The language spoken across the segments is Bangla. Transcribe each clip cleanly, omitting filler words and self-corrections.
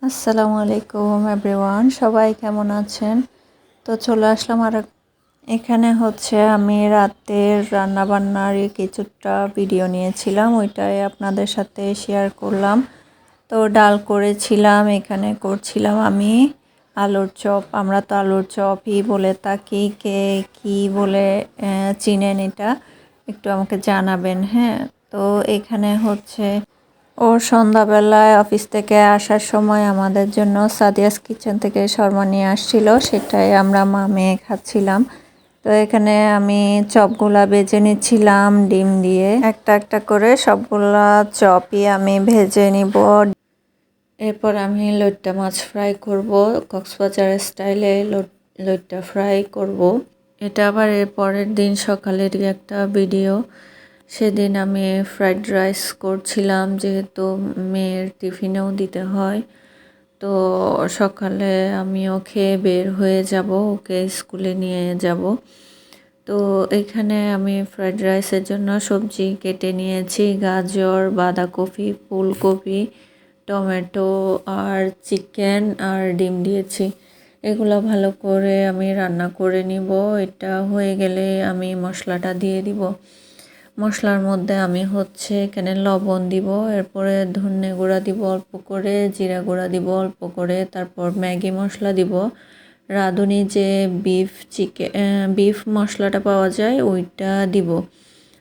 আসসালামু আলাইকুম এভরিওয়ান, সবাই কেমন আছেন? তো চলে আসলাম আর এখানে হচ্ছে আমি রাতের রান্নাবান্নার কিছুটা ভিডিও নিয়েছিলাম, ওইটাই আপনাদের সাথে শেয়ার করলাম। তো ডাল করেছিলাম, এখানে করছিলাম আমি আলুর চপ। আমরা তো আলুর চপই বলে থাকি, কে কী বলে চিনেন এটা একটু আমাকে জানাবেন। হ্যাঁ, তো এখানে হচ্ছে সন্ধ্যাবেলায় অফিস থেকে আসার সময় আমাদের জন্য সাদিয়াস কিচেন থেকে শর্মা নিয়ে আসছিল, সেটাই আমরা মা মেয়ে খাচ্ছিলাম। তো এখানে আমি চপগুলা ভেজে নিচ্ছিলাম ডিম দিয়ে, একটা একটা করে সবগুলা চপই আমি ভেজে নিব। এরপর আমি লইট্টা মাছ ফ্রাই করব, কক্সবাজার স্টাইলে লইট্টা ফ্রাই করব। এটা আবার এর পরের দিন সকালেরই একটা ভিডিও। সেদিন আমি ফ্রাইড রাইস করছিলাম, যেহেতু মেয়ের টিফিনেও দিতে হয়। তো সকালে আমিও খেয়ে বের হয়ে যাব, ওকে স্কুলে নিয়ে যাব। তো এখানে আমি ফ্রাইড রাইসের জন্য সবজি কেটে নিয়েছি, গাজর, বাঁধাকপি, ফুলকপি, টমেটো আর চিকেন আর ডিম দিয়েছি। এগুলো ভালো করে আমি রান্না করে নিব। এটা হয়ে গেলে আমি মশলাটা দিয়ে দিব। মশলার মধ্যে আমি হচ্ছে এখানে লবণ দিব, এরপরে ধনে গুঁড়া দিব অল্প করে, জিরা গুঁড়া দিব অল্প করে, তারপর ম্যাগি মশলা দিব, রাঁধুনি যে বিফ মশলাটা পাওয়া যায় ওইটা দিব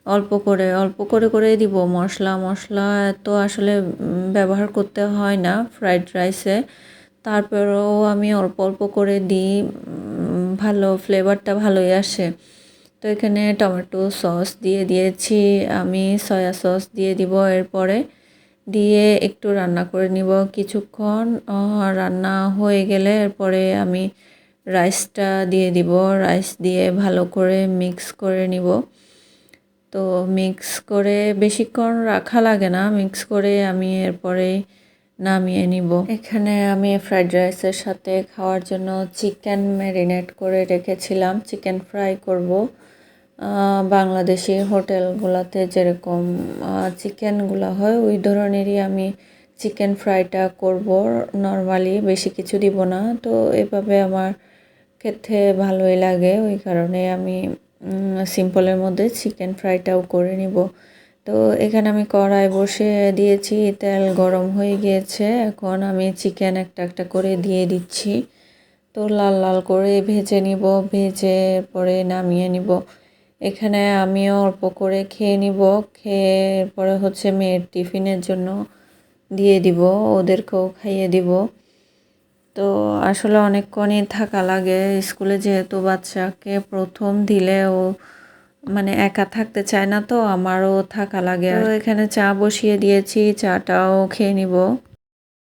অল্প করে দিব। মশলা তো আসলে ব্যবহার করতে হয় না ফ্রাইড রাইসে, তারপরেও আমি অল্প করে দিই, ভালো ফ্লেভারটা ভালোই আসে। তো এখানে টমেটো সস দিয়ে দিয়েছি, আমি সয়া সস দিয়ে দিব এরপরে, দিয়ে একটু রান্না করে নিব কিছুক্ষণ। রান্না হয়ে গেলে এরপরে আমি রাইসটা দিয়ে দিব, রাইস দিয়ে ভালো করে মিক্স করে নিব। তো মিক্স করে বেশিক্ষণ রাখা লাগে না, মিক্স করে আমি এরপরে নামিয়ে নিব। এখানে আমি ফ্রাইড রাইসের সাথে খাওয়ার জন্য চিকেন ম্যারিনেট করে রেখেছিলাম, চিকেন ফ্রাই করব। বাংলাদেশি হোটেলগুলোতে যেরকম চিকেনগুলো হয় ওই ধরনেরই আমি চিকেন ফ্রাইটা করব। নর্মালি বেশি কিছু দিব না, তো এভাবে আমার খেতে ভালোই লাগে, ওই কারণে আমি সিম্পলের মধ্যে চিকেন ফ্রাইটাও করে নিব। তো এখানে আমি কড়াই বসে দিয়েছি, তেল গরম হয়ে গিয়েছে, এখন আমি চিকেন একটা একটা করে দিয়ে দিচ্ছি। তো লাল লাল করে ভেজে নিব, ভেজে পরে নামিয়ে নিব। এখানে আমিও অল্প করে খেয়ে নিব, খেয়ে পরে হচ্ছে মেয়ের টিফিনের জন্য দিয়ে দিব, ওদেরকেও খাইয়ে দিব। তো আসলে অনেকক্ষণই থাকা লাগে স্কুলে, যেহেতু বাচ্চাকে প্রথম দিলে ও মানে একা থাকতে চায় না, তো আমারও থাকা লাগে। তো এখানে চা বসিয়ে দিয়েছি, চাটাও খেয়ে নিব।